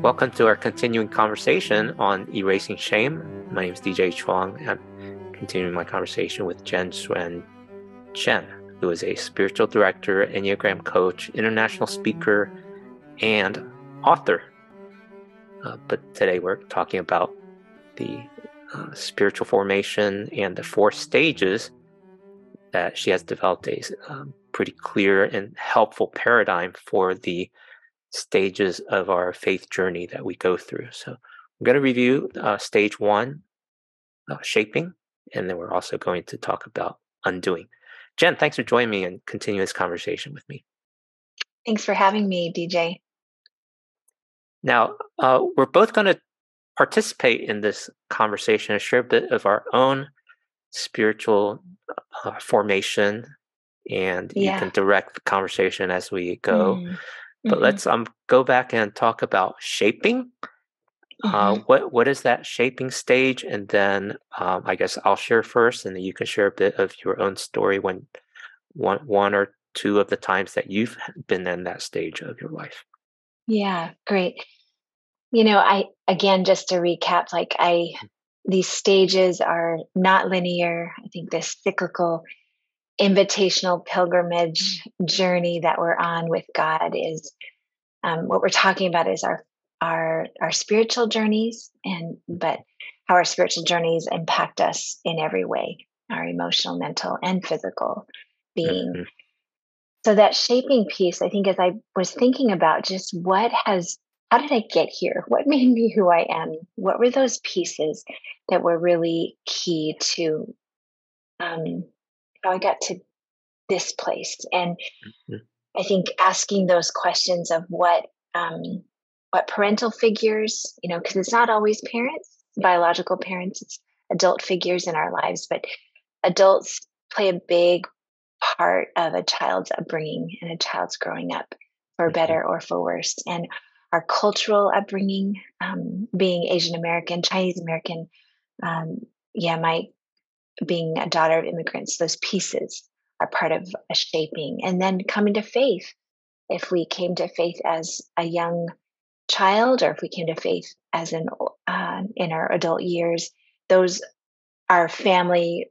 Welcome to our continuing conversation on erasing shame. My name is DJ Chuang. I'm continuing my conversation with Jenn Suen Chen, who is a spiritual director, Enneagram coach, international speaker, and author. But today we're talking about the spiritual formation and the 4 stages that she has developed a pretty clear and helpful paradigm for the stages of our faith journey that we go through. So I'm going to review stage 1, shaping, and then we're also going to talk about undoing. Jenn, thanks for joining me and continuing this conversation with me. Thanks for having me, DJ. Now, we're both going to participate in this conversation and share a bit of our own spiritual formation, and you can direct the conversation as we go. But let's go back and talk about shaping. What is that shaping stage? And then I guess I'll share first, and then you can share a bit of your own story when one or two of the times that you've been in that stage of your life. Yeah, great. Just to recap, these stages are not linear. I think this cyclical invitational pilgrimage journey that we're on with God is what we're talking about is our spiritual journeys, but how our spiritual journeys impact us in every way, our emotional, mental, and physical being. So that shaping piece, I think, as I was thinking about just how did I get here? What made me who I am? What were those pieces that were really key to how I got to this place? And I think asking those questions of what parental figures, because it's not always parents, biological parents, it's adult figures in our lives, but adults play a big part of a child's upbringing and a child's growing up, for better or for worse. And our cultural upbringing, being Asian American, Chinese American, my being a daughter of immigrants, those pieces are part of a shaping. And then coming to faith, if we came to faith as a young child, or if we came to faith as in our adult years, those our family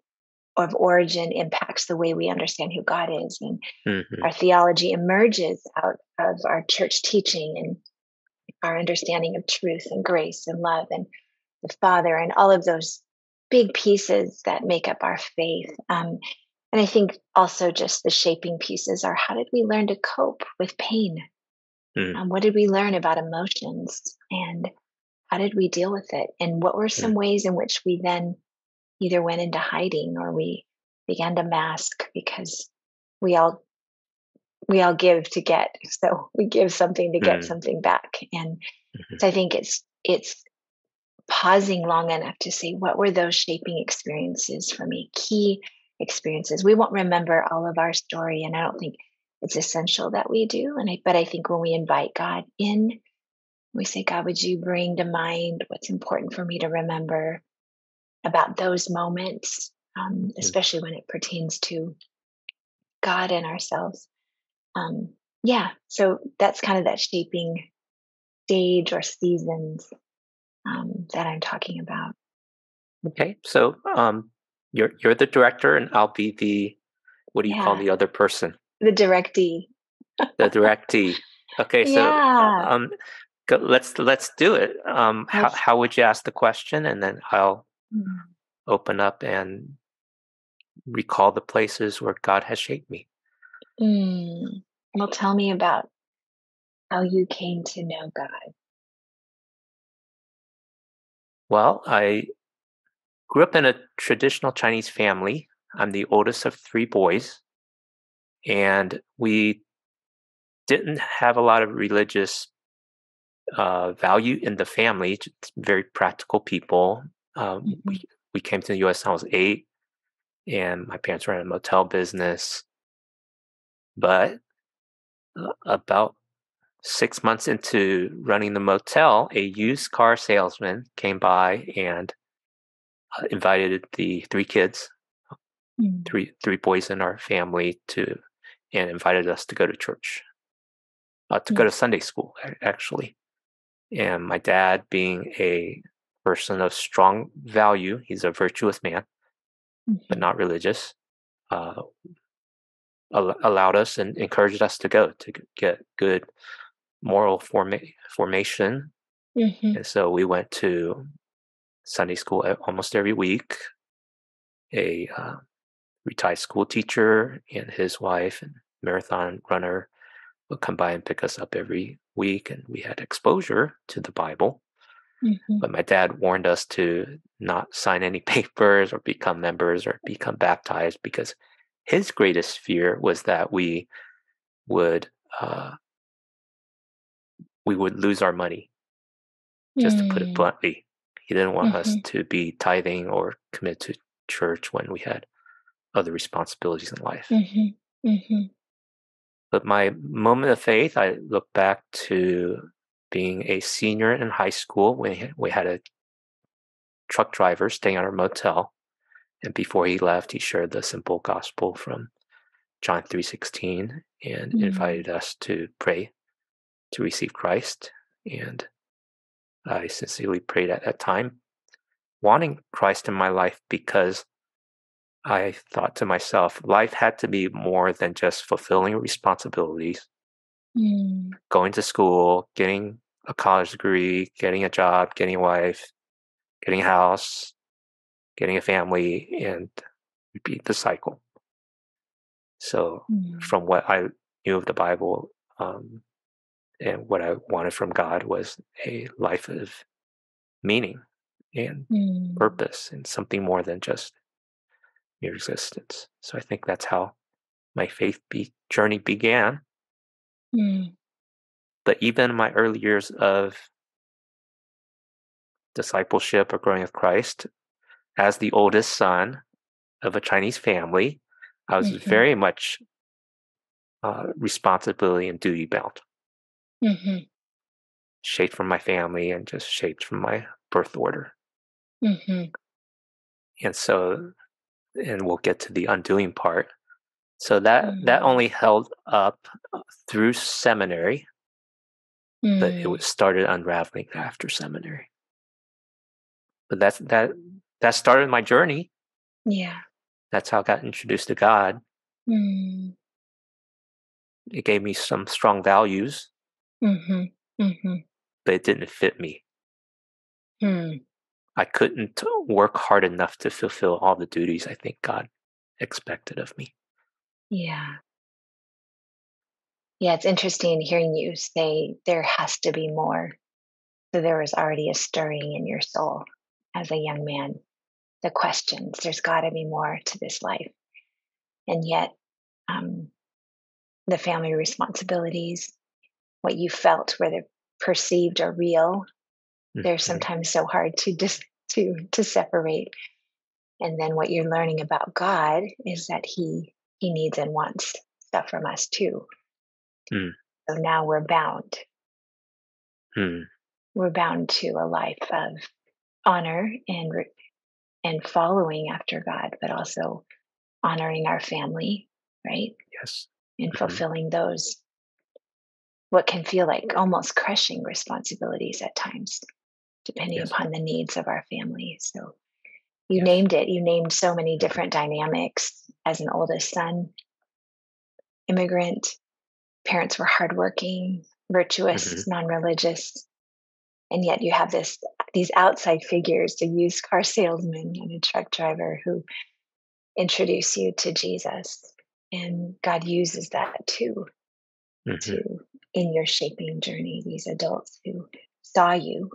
of origin impacts the way we understand who God is, and our theology emerges out of our church teaching and our understanding of truth and grace and love and the Father and all of those big pieces that make up our faith. And I think also just the shaping pieces are, how did we learn to cope with pain? What did we learn about emotions, and how did we deal with it? And what were some ways in which we then either went into hiding or we began to mask, because we all give to get, so we give something to get something back. And so I think it's pausing long enough to say, what were those shaping experiences for me, key experiences? We won't remember all of our story, and I don't think it's essential that we do. But I think when we invite God in, we say, God, would you bring to mind what's important for me to remember about those moments, especially when it pertains to God and ourselves. So that's kind of that shaping stage or seasons that I'm talking about. Okay, so you're the director, and I'll be the, what do you call the other person? The directee. The directee. Okay, so let's do it. How would you ask the question, and then I'll open up and recall the places where God has shaped me. Well, tell me about how you came to know God. Well, I grew up in a traditional Chinese family. I'm the oldest of 3 boys, and we didn't have a lot of religious value in the family. Just very practical people. We came to the U.S. when I was 8, and my parents ran a motel business. But about 6 months into running the motel, a used car salesman came by and invited the 3 kids, three boys in our family, and invited us to go to church, to go to Sunday school, actually. And my dad, being a person of strong value, he's a virtuous man, but not religious, uh, allowed us and encouraged us to go to get good moral formation. And so we went to Sunday school almost every week. A retired school teacher and his wife and marathon runner would come by and pick us up every week, and we had exposure to the Bible. But my dad warned us to not sign any papers or become members or become baptized, because his greatest fear was that we would lose our money, just to put it bluntly. He didn't want us to be tithing or commit to church when we had other responsibilities in life. But my moment of faith, I look back to being a senior in high school when we had a truck driver staying at our motel. And before he left, he shared the simple gospel from John 3:16 and invited us to pray to receive Christ. And I sincerely prayed at that time, wanting Christ in my life, because I thought to myself, life had to be more than just fulfilling responsibilities, going to school, getting a college degree, getting a job, getting a wife, getting a house, getting a family, and repeat the cycle. So from what I knew of the Bible, and what I wanted from God was a life of meaning and purpose and something more than just mere existence. So I think that's how my faith journey began. But even in my early years of discipleship or growing with Christ, as the oldest son of a Chinese family, I was very much responsibility and duty bound, shaped from my family and just shaped from my birth order. And so, and we'll get to the undoing part. So that only held up through seminary, but it was started unraveling after seminary. But that started my journey. Yeah. That's how I got introduced to God. It gave me some strong values, but it didn't fit me. I couldn't work hard enough to fulfill all the duties I think God expected of me. Yeah. Yeah, it's interesting hearing you say there has to be more. So there was already a stirring in your soul as a young man. The questions, there's got to be more to this life. And yet, the family responsibilities, what you felt, whether perceived or real, they're sometimes so hard to separate. And then what you're learning about God is that He needs and wants stuff from us too. So now we're bound. We're bound to a life of honor and following after God, but also honoring our family, right? Yes. And fulfilling those, what can feel like almost crushing responsibilities at times, depending upon the needs of our family. So you named it. You named so many different dynamics. As an oldest son, immigrant, parents were hardworking, virtuous, non-religious, and yet you have these outside figures, a used car salesman and a truck driver, who introduce you to Jesus. And God uses that too, in your shaping journey, these adults who saw you.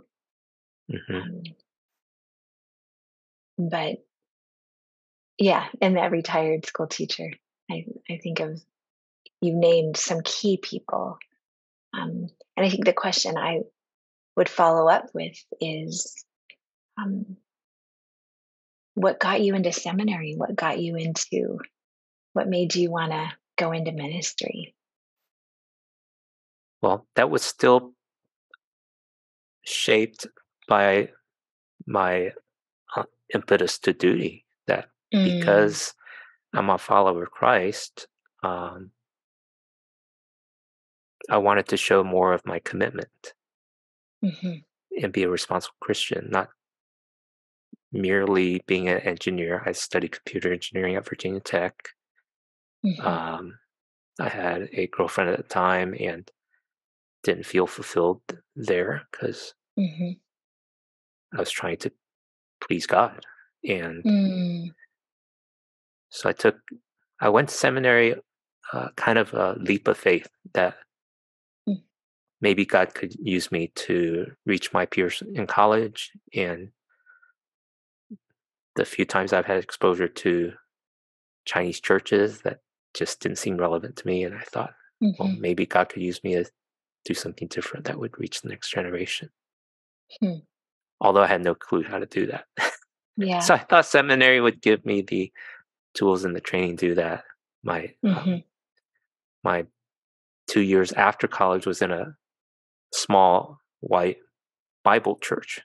But yeah, and that retired school teacher, I think of, you named some key people. And I think the question I would follow up with is, what got you into seminary? What made you want to go into ministry? Well, that was still shaped by my impetus to duty, that because I'm a follower of Christ, I wanted to show more of my commitment. and be a responsible Christian, not merely being an engineer. I studied computer engineering at Virginia Tech. I had a girlfriend at the time and didn't feel fulfilled there because I was trying to please God. And so I went to seminary, kind of a leap of faith that maybe God could use me to reach my peers in college. And the few times I've had exposure to Chinese churches, that just didn't seem relevant to me. And I thought, well, maybe God could use me to do something different that would reach the next generation. Although I had no clue how to do that. So I thought seminary would give me the tools and the training to do that. My 2 years after college was in a small white Bible church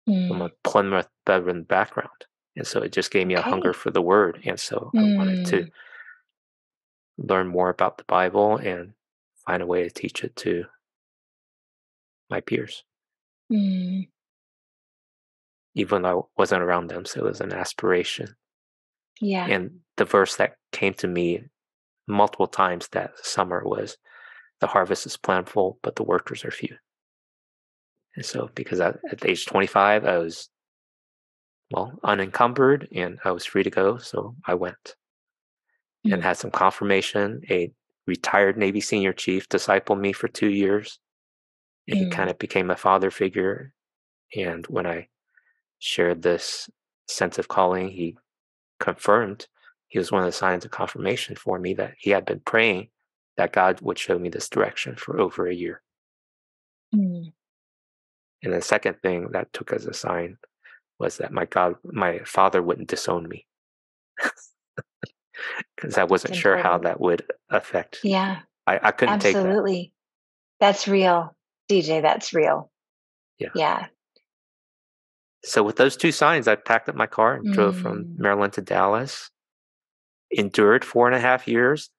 from a Plymouth Brethren background. And so it just gave me a hunger for the word. And so I wanted to learn more about the Bible and find a way to teach it to my peers. Even though I wasn't around them, so it was an aspiration. And the verse that came to me multiple times that summer was, "The harvest is plentiful, but the workers are few." And so because at the age 25, I was, unencumbered and I was free to go. So I went and had some confirmation. A retired Navy senior chief discipled me for 2 years. And he kind of became a father figure. And when I shared this sense of calling, he confirmed, he was one of the signs of confirmation for me that he had been praying that God would show me this direction for over a year. And the second thing that took as a sign was that my father wouldn't disown me. Because I wasn't sure how that would affect. I couldn't take that. Absolutely. That's real, DJ. That's real. Yeah. So with those two signs, I packed up my car and drove from Maryland to Dallas. Endured 4.5 years,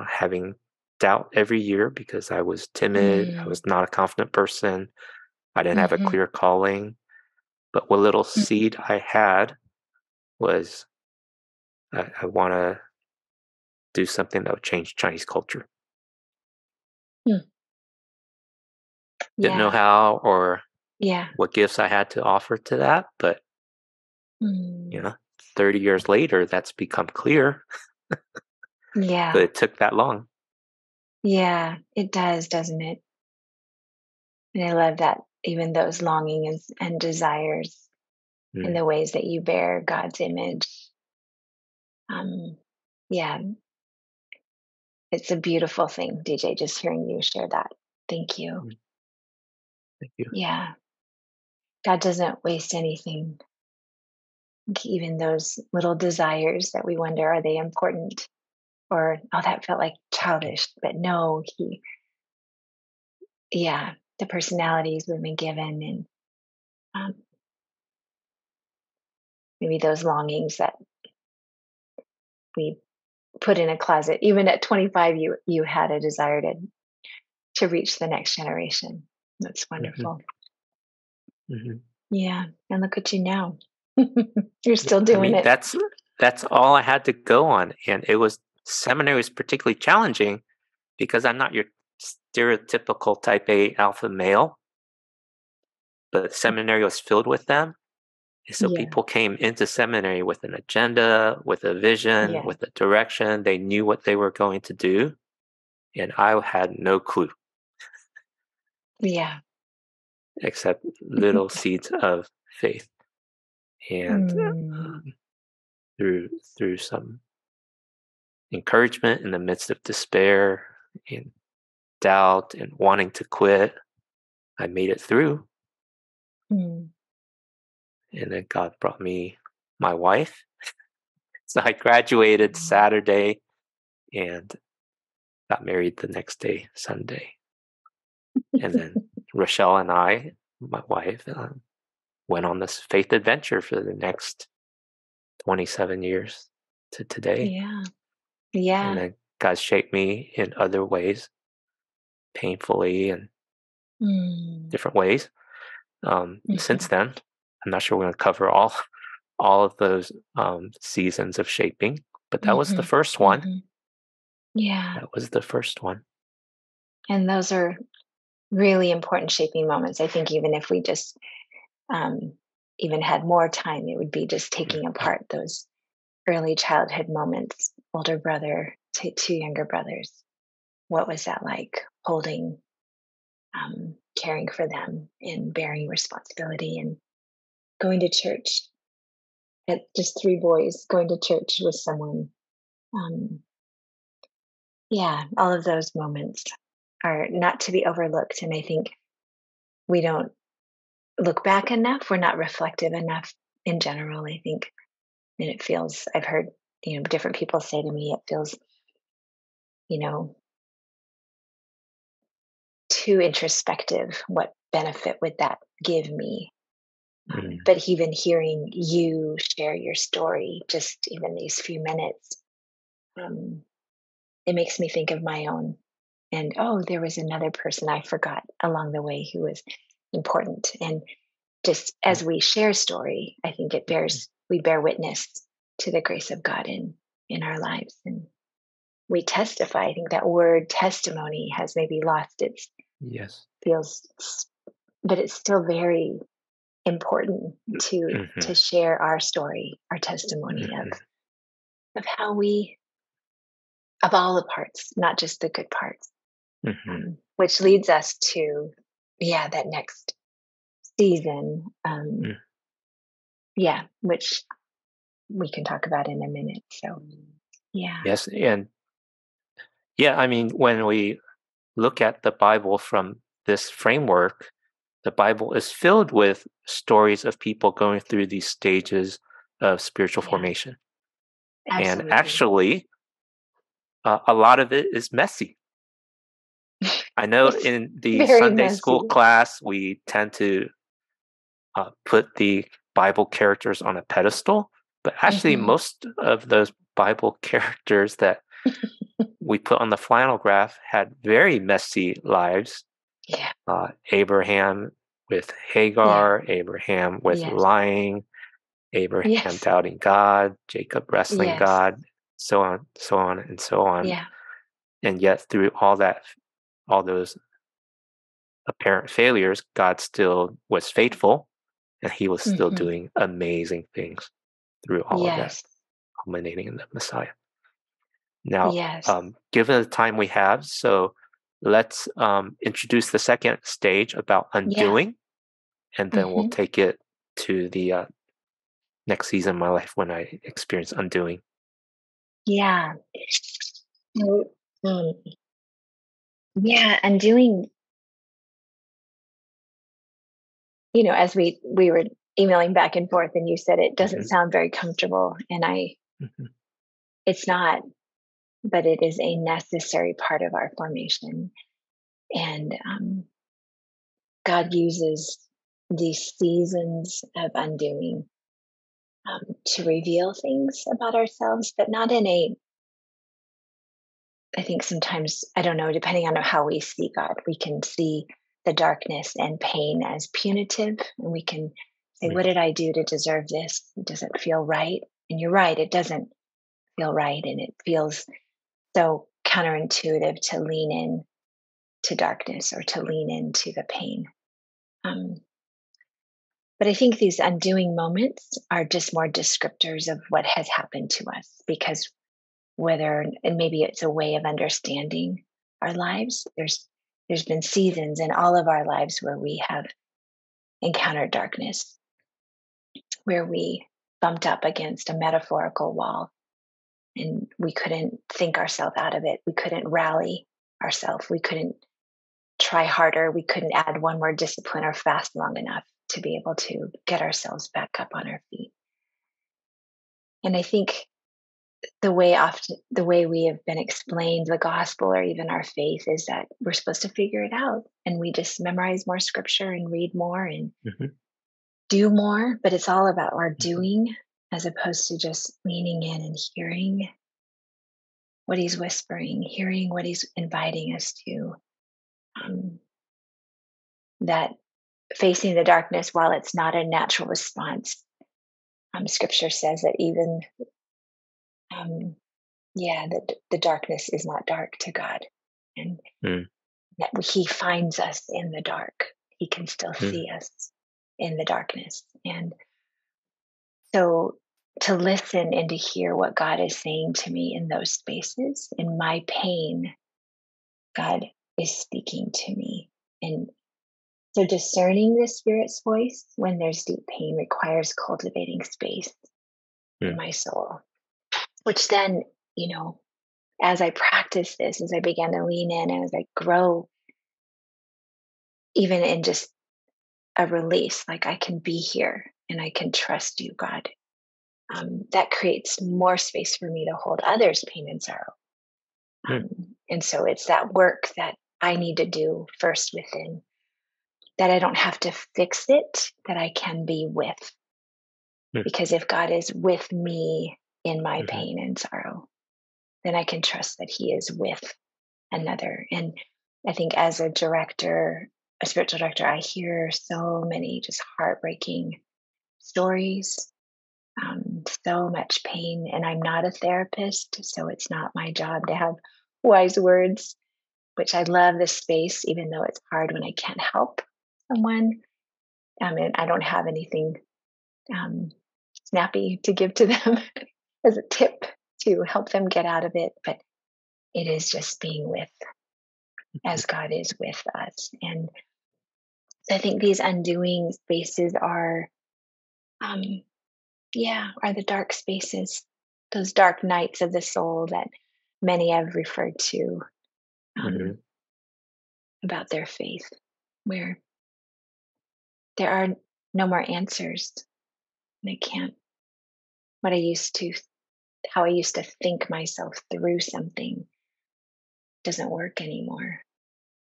having doubt every year because I was timid. I was not a confident person. I didn't have a clear calling. But what little seed I had was I want to do something that would change Chinese culture. Didn't know how or what gifts I had to offer to that, but 30 years later, that's become clear. But it took that long. Yeah, it does, doesn't it? And I love that, even those longings and desires in the ways that you bear God's image. It's a beautiful thing, DJ, just hearing you share that. Thank you. Thank you. Yeah. God doesn't waste anything. Even those little desires that we wonder, are they important? Or, oh, that felt like childish. But no, the personalities we've been given, and maybe those longings that we put in a closet. Even at 25, you had a desire to reach the next generation. That's wonderful. Yeah, and look at you now. You're still doing it. That's all I had to go on, and seminary was particularly challenging because I'm not your stereotypical type A alpha male, but seminary was filled with them. And so people came into seminary with an agenda, with a vision, with a direction. They knew what they were going to do, and I had no clue. Except little seeds of faith. And through some encouragement in the midst of despair and doubt and wanting to quit, I made it through. And then God brought me my wife. So I graduated Saturday and got married the next day, Sunday. And then Rochelle and I, my wife, went on this faith adventure for the next 27 years to today. And then God shaped me in other ways, painfully and different ways. Since then, I'm not sure we're going to cover all of those seasons of shaping, but that was the first one. Yeah. That was the first one. And those are really important shaping moments. I think even if we just even had more time, it would be just taking apart those early childhood moments, older brother to two younger brothers. What was that like, holding, caring for them and bearing responsibility and going to church, at just three boys going to church with someone. Um, yeah, all of those moments are not to be overlooked. And I think we don't look back enough. We're not reflective enough in general, I think. And it feels, I've heard, different people say to me, it feels, you know, too introspective. What benefit would that give me? But even hearing you share your story, just even these few minutes, it makes me think of my own. And oh, there was another person I forgot along the way who was important. And just as we share story, I think we bear witness to the grace of God in our lives. And we testify. I think that word testimony has maybe lost its feels, but it's still very important to share our story, our testimony of how of all the parts, not just the good parts, which leads us to that next season, which we can talk about in a minute. So Yes, and I mean, when we look at the Bible from this framework, the Bible is filled with stories of people going through these stages of spiritual formation. Absolutely. And actually, a lot of it is messy. I know in the Sunday school class, we tend to put the Bible characters on a pedestal, but actually most of those Bible characters that we put on the flannel graph had very messy lives. Abraham with Hagar, Abraham with lying, Abraham doubting God, Jacob wrestling God, so on, so on, and so on. And yet through all those apparent failures, God still was faithful, and he was still doing amazing things through all of that, culminating in the Messiah. Now, given the time we have, so let's introduce the second stage about undoing, and then we'll take it to the next season of my life when I experience undoing. Undoing. As we were emailing back and forth, and you said it doesn't sound very comfortable, and it's not, but it is a necessary part of our formation. And God uses these seasons of undoing to reveal things about ourselves, but not I think sometimes, I don't know, depending on how we see God, we can see the darkness and pain as punitive, and we can say, what did I do to deserve this? It doesn't feel right. And you're right, it doesn't feel right, and it feels so counterintuitive to lean in to darkness or to lean into the pain. But I think these undoing moments are just more descriptors of what has happened to us, because and maybe it's a way of understanding our lives. There's been seasons in all of our lives where we have encountered darkness, where we bumped up against a metaphorical wall and we couldn't think ourselves out of it. We couldn't rally ourselves. We couldn't try harder. We couldn't add one more discipline or fast long enough to be able to get ourselves back up on our feet. And I think the way we have been explained the gospel or even our faith is that we're supposed to figure it out, and we just memorize more scripture and read more and do more, but it's all about our doing as opposed to just leaning in and hearing what he's whispering, hearing what he's inviting us to. That facing the darkness, while it's not a natural response, scripture says that even that the darkness is not dark to God, and that he finds us in the dark. He can still see us in the darkness. And so to listen and to hear what God is saying to me in those spaces, in my pain, God is speaking to me. And so discerning the Spirit's voice when there's deep pain requires cultivating space in my soul, which then, as I practice this, as I began to lean in, and as I grow, even in just a release, like I can be here and I can trust you, God. That creates more space for me to hold others' pain and sorrow. And so it's that work that I need to do first within, that I don't have to fix it, that I can be with. Because if God is with me in my pain and sorrow, then I can trust that he is with another. And I think as a director, a spiritual director, I hear so many just heartbreaking stories, so much pain. And I'm not a therapist, so it's not my job to have wise words, which I love this space, even though it's hard when I can't help someone. And I don't have anything snappy to give to them as a tip to help them get out of it. But it is just being with, as God is with us. And I think these undoing spaces are the dark spaces, those dark nights of the soul that many have referred to about their faith, where there are no more answers. And I can't, how I used to think myself through something doesn't work anymore.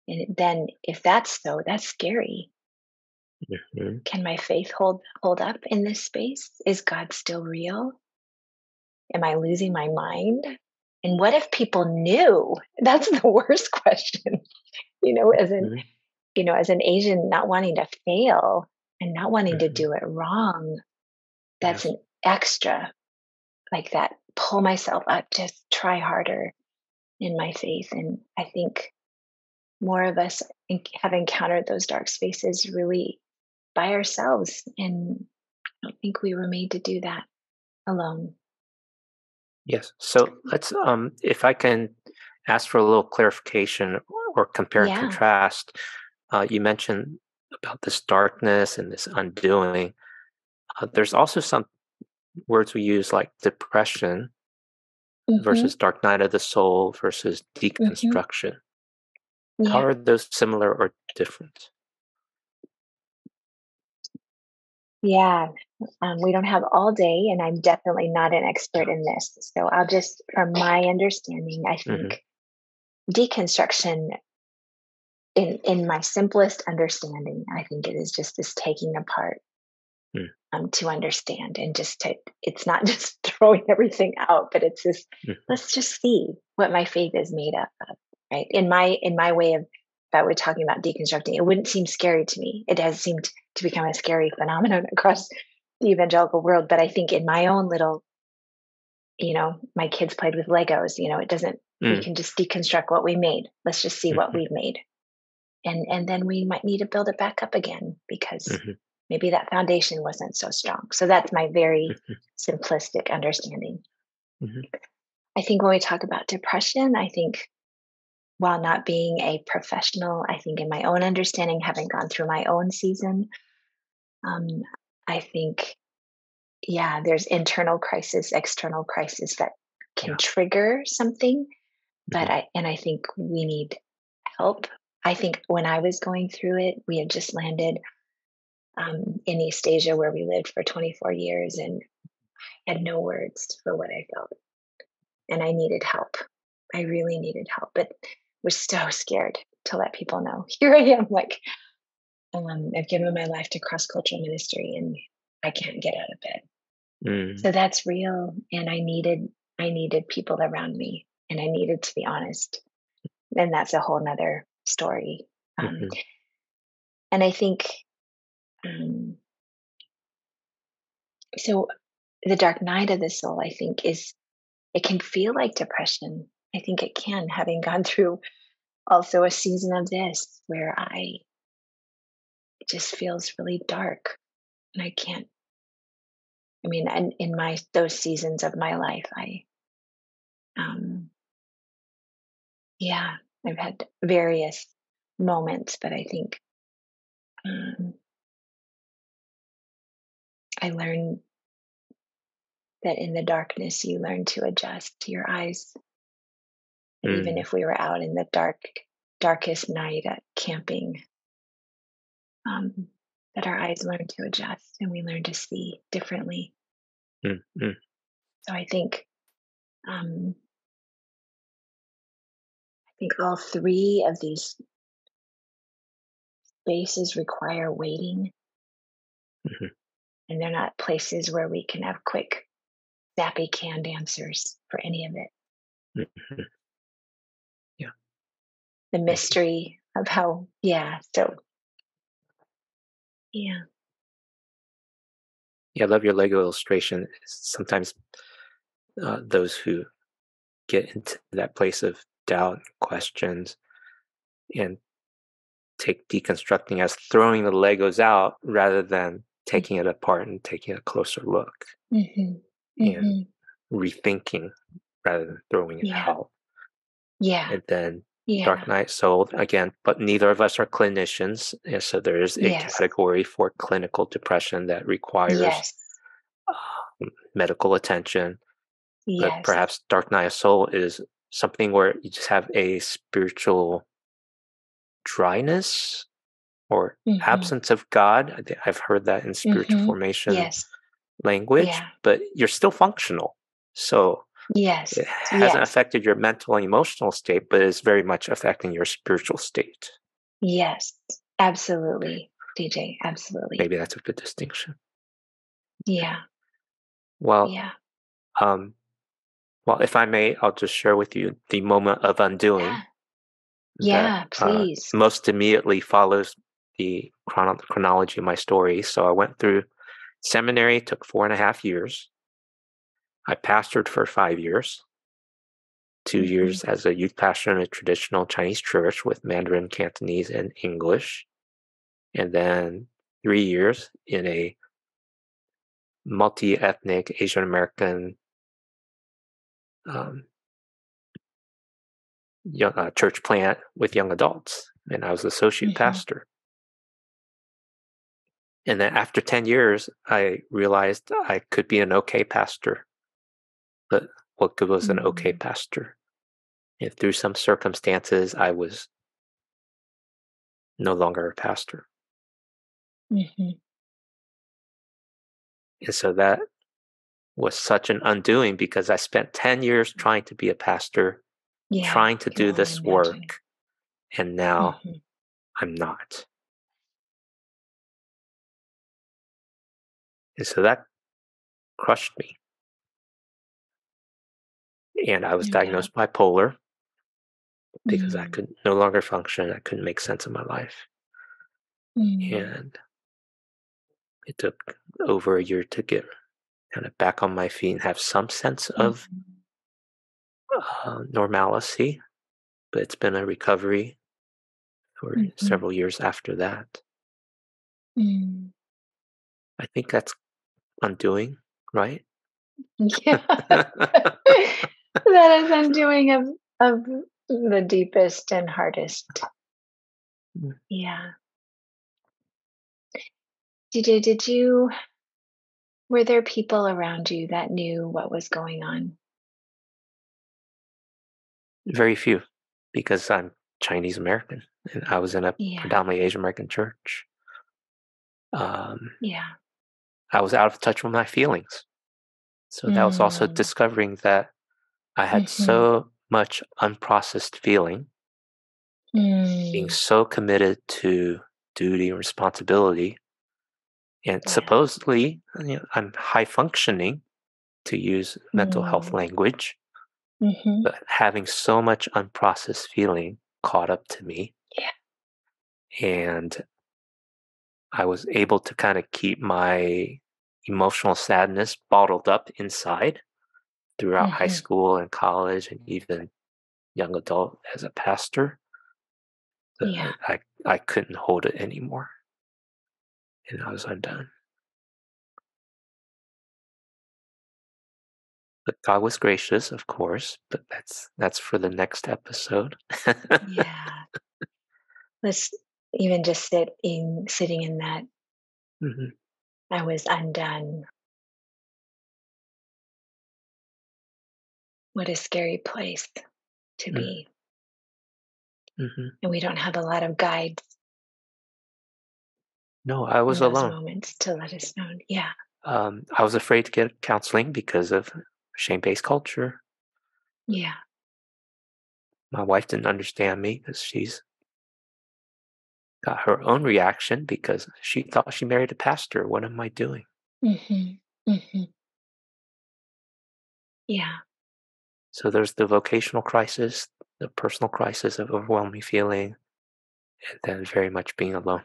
And then if that's so, that's scary. Can my faith hold up in this space? Is God still real? Am I losing my mind? And what if people knew? That's the worst question. As an Asian, not wanting to fail and not wanting to do it wrong, that's an extra, like that, pull myself up, just try harder in my faith. And I think more of us have encountered those dark spaces really by ourselves. And I don't think we were made to do that alone. Yes. So let's, if I can ask for a little clarification or compare and contrast. You mentioned about this darkness and this undoing. There's also some words we use like depression versus dark night of the soul versus deconstruction. How are those similar or different? Yeah, we don't have all day, and I'm definitely not an expert in this. So I'll just, from my understanding, I think deconstruction, in my simplest understanding, I think it is just this taking apart to understand, and it's not just throwing everything out, but it's this, let's just see what my faith is made up of, right? In my way of, that we're talking about deconstructing, it wouldn't seem scary to me. It has seemed to become a scary phenomenon across the evangelical world. But I think in my own little, my kids played with Legos, it doesn't, we can just deconstruct what we made. Let's just see what we've made. And then we might need to build it back up again because maybe that foundation wasn't so strong. So that's my very simplistic understanding. I think when we talk about depression, I think, while not being a professional, I think in my own understanding, having gone through my own season, I think, there's internal crisis, external crisis that can trigger something. But I think we need help. I think when I was going through it, we had just landed in East Asia, where we lived for 24 years, and I had no words for what I felt. And I needed help. I really needed help, but was so scared to let people know. Here I am, like, I've given my life to cross-cultural ministry, and I can't get out of bed. So that's real, and I needed people around me, and I needed to be honest. And that's a whole nother story. And I think Um, so the dark night of the soul, I think, it can feel like depression. I think it can, having gone through also a season of this where it just feels really dark, and I can't. I mean, and in my those seasons of my life, um, yeah, I've had various moments, but I think um, I learned that in the darkness, you learn to adjust your eyes. That even Mm, if we were out in the darkest night at camping, um, that our eyes learn to adjust and we learn to see differently. mm, mm, So um, I think all three of these spaces require waiting, mhm, and they're not places where we can have quick, zappy, canned answers for any of it. mhm. Yeah, The thank you. mystery of how, yeah. So, yeah. Yeah, I love your Lego illustration. Sometimes those who get into that place of doubt, questions, and take deconstructing as throwing the Legos out rather than taking it apart and taking a closer look Mm-hmm. and Mm-hmm. rethinking rather than throwing it Yeah. out. Yeah. And then Yeah. Dark Night Soul, again, but neither of us are clinicians. And so there is a Yes. category for clinical depression that requires Yes. medical attention. But Yes. perhaps Dark Night of Soul is something where you just have a spiritual dryness or Mm-hmm. absence of God. I've heard that in spiritual Mm-hmm. formation Yes. language, Yeah. but you're still functional. So Yes. it hasn't Yes. affected your mental and emotional state, but it's very much affecting your spiritual state. Yes. Absolutely, DJ. Absolutely. Maybe that's a good distinction. Yeah. Well, Yeah. um, well, if I may, I'll just share with you the moment of undoing Yeah. that Yeah. Please. most immediately follows the chronology of my story. So I went through seminary, took 4.5 years. I pastored for 5 years, 2 years Mm-hmm. as a youth pastor in a traditional Chinese church with Mandarin, Cantonese, and English, and then 3 years in a multi-ethnic Asian American um, church plant with young adults, and I was associate Mm-hmm. pastor. And then after 10 years, I realized I could be an okay pastor, but what good was an okay Mm-hmm. pastor? And through some circumstances, I was no longer a pastor. Mm-hmm. And so that was such an undoing because I spent 10 years trying to be a pastor, Yeah. trying I to can do only this imagine. work, and now Mm-hmm. I'm not. And so that crushed me. And I was No doubt. diagnosed bipolar because I Mm. could no longer function. I couldn't make sense of my life. Mm. And it took over a year to get kind of back on my feet and have some sense of Mm-hmm. normalcy. But it's been a recovery for Mm-hmm. several years after that. Mm. I think that's undoing, right? Yeah. That is undoing of the deepest and hardest. Yeah. Did you were there people around you that knew what was going on? Very few, because I'm Chinese American and I was in a Yeah. predominantly Asian American church. Um, Yeah. I was out of touch with my feelings. So that was also Mm. discovering that I had Mhm. so much unprocessed feeling, being Mm. so committed to duty and responsibility. And Yeah. supposedly, I'm high functioning to use mental health Mm. language, Mhm. but having so much unprocessed feeling caught up to me. Yeah. And I was able to kind of keep my emotional sadness bottled up inside throughout high Mm-hmm. school and college and even young adult as a pastor. But Yeah. I couldn't hold it anymore, and I was undone. But God was gracious, of course, but that's for the next episode. Yeah. Let's even just sitting in that Mhm, I was undone. What a scary place to mhm, be. mhm. And we don't have a lot of guides No, I in was those alone. moments to let us know. Yeah. I was afraid to get counseling because of shame-based culture. Yeah. My wife didn't understand me because she's got her own reaction because she thought she married a pastor. What am I doing? Mm-hmm. Mm-hmm. Yeah. So there's the vocational crisis, the personal crisis of overwhelming feeling, and then very much being alone.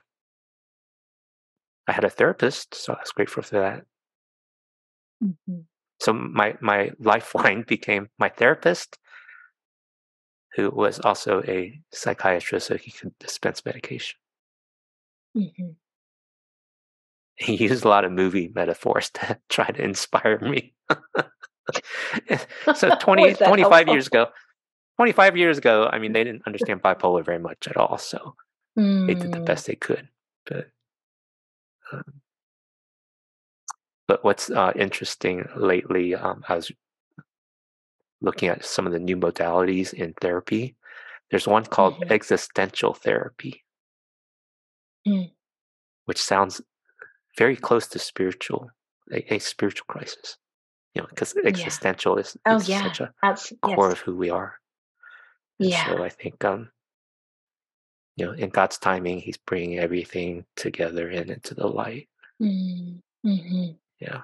I had a therapist, so I was grateful for that. Mm-hmm. So my lifeline became my therapist, who was also a psychiatrist, so he could dispense medication. Mm-hmm. He used a lot of movie metaphors to try to inspire me. So Was that 25 years helpful? ago, 25 years ago, I mean, they didn't understand bipolar very much at all, so they did the Mm. best they could. But um, but what's interesting lately, I was looking at some of the new modalities in therapy. There's one called Mm-hmm. existential therapy, Mm. which sounds very close to a spiritual crisis. Because Yeah. existential Oh, is yeah. such a That's, core yes. of who we are. And Yeah. so I think, in God's timing, He's bringing everything together and into the light. Mm. Mm-hmm. Yeah.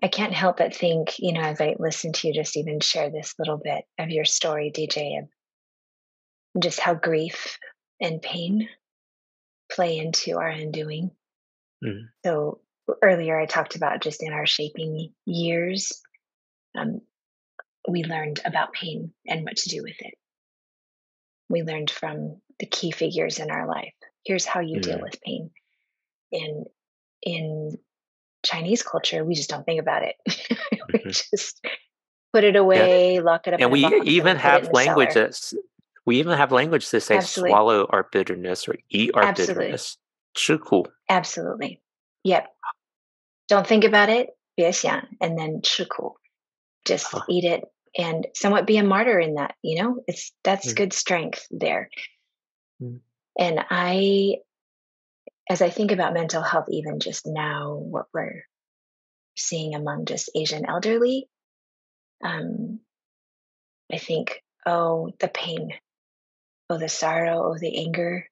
I can't help but think, as I listen to you just even share this little bit of your story, DJ, of just how grief and pain play into our undoing. Mm, So earlier I talked about just in our shaping years, um, we learned about pain and what to do with it. We learned from the key figures in our life. Here's how you deal mm, with pain. And in Chinese culture, we just don't think about it. We mhm. just put it Yeah. away, lock it up And in a box, and we put it in the cellar. we even have language to say Absolutely. swallow our bitterness or eat our Absolutely. bitterness. 吃苦. Absolutely. Yep. Don't think about it. 别想, and then 吃苦. Just Huh. eat it and somewhat be a martyr in that, that's Mm, good strength there. mm, And as I think about mental health, even just now, what we're seeing among just Asian elderly, um, I think, oh, the pain, oh, the sorrow, oh, the anger,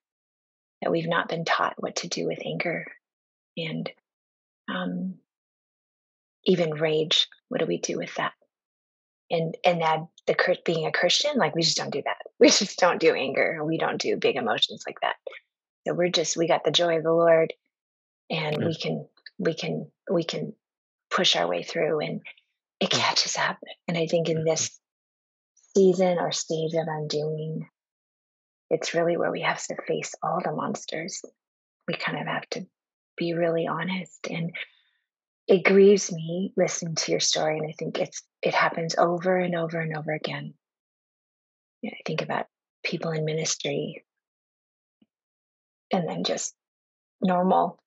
that we've not been taught what to do with anger, and um, even rage. What do we do with that? And that being a Christian, like we just don't do that. We just don't do anger. We don't do big emotions like that. So we got the joy of the Lord, and mm, we can push our way through, and it mm, catches up. And I think in mhm, this season or stage of undoing, it's really where we have to face all the monsters. We kind of have to be really honest, and it grieves me listening to your story, and I think it happens over and over and over again. I think about people in ministry, and then just normal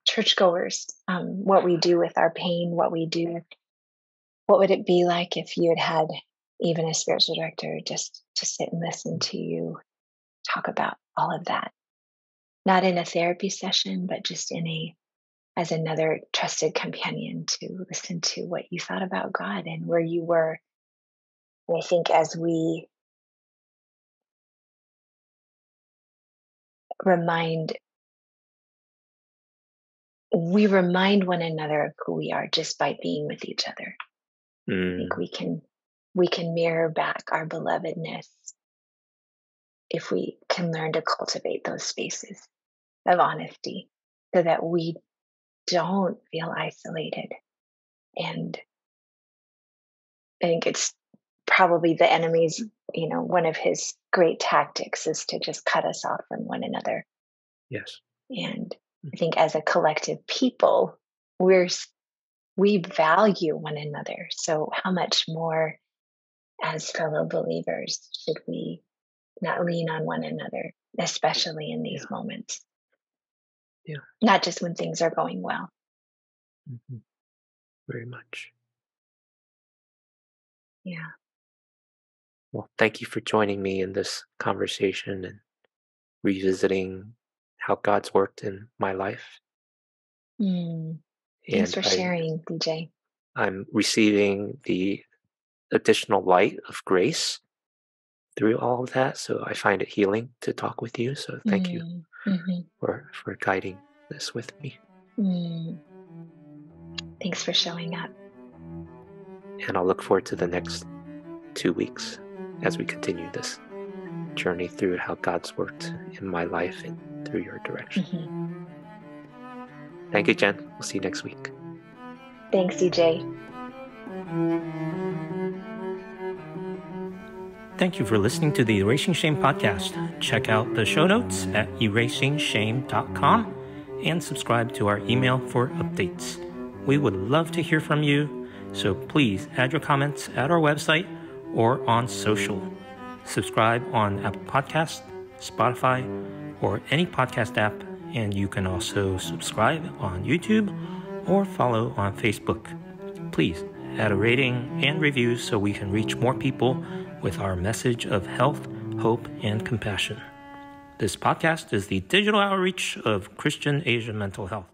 churchgoers. What we do with our pain, what would it be like if you had even a spiritual director just to sit and listen mm, to you talk about all of that? Not in a therapy session, but just as another trusted companion to listen to what you thought about God and where you were. And I think as remind we remind one another of who we are just by being with each other. I think mm, we can mirror back our belovedness if we can learn to cultivate those spaces of honesty so that we don't feel isolated. And I think it's probably the enemy's, one of his great tactics is to just cut us off from one another. Yes. And I think as a collective people, we value one another. So how much more as fellow believers should we not lean on one another, especially in these moments? Yeah. Not just when things are going well. Mm-hmm. Very much. Yeah. Well, thank you for joining me in this conversation and revisiting how God's worked in my life. Thanks for sharing, DJ. I'm receiving the additional light of grace through all of that. So I find it healing to talk with you. So thank you for guiding this with me. Thanks for showing up. And I'll look forward to the next 2 weeks as we continue this journey through how God's worked in my life and through your direction. Thank you, Jen. We'll see you next week. Thanks, DJ. Thank you for listening to the Erasing Shame podcast. Check out the show notes at erasingshame.com and subscribe to our email for updates. We would love to hear from you, so please add your comments at our website or on social. Subscribe on Apple Podcasts, Spotify, or any podcast app, and you can also subscribe on YouTube or follow on Facebook. Please add a rating and review so we can reach more people with our message of health, hope, and compassion. This podcast is the digital outreach of Christian Asian mental health.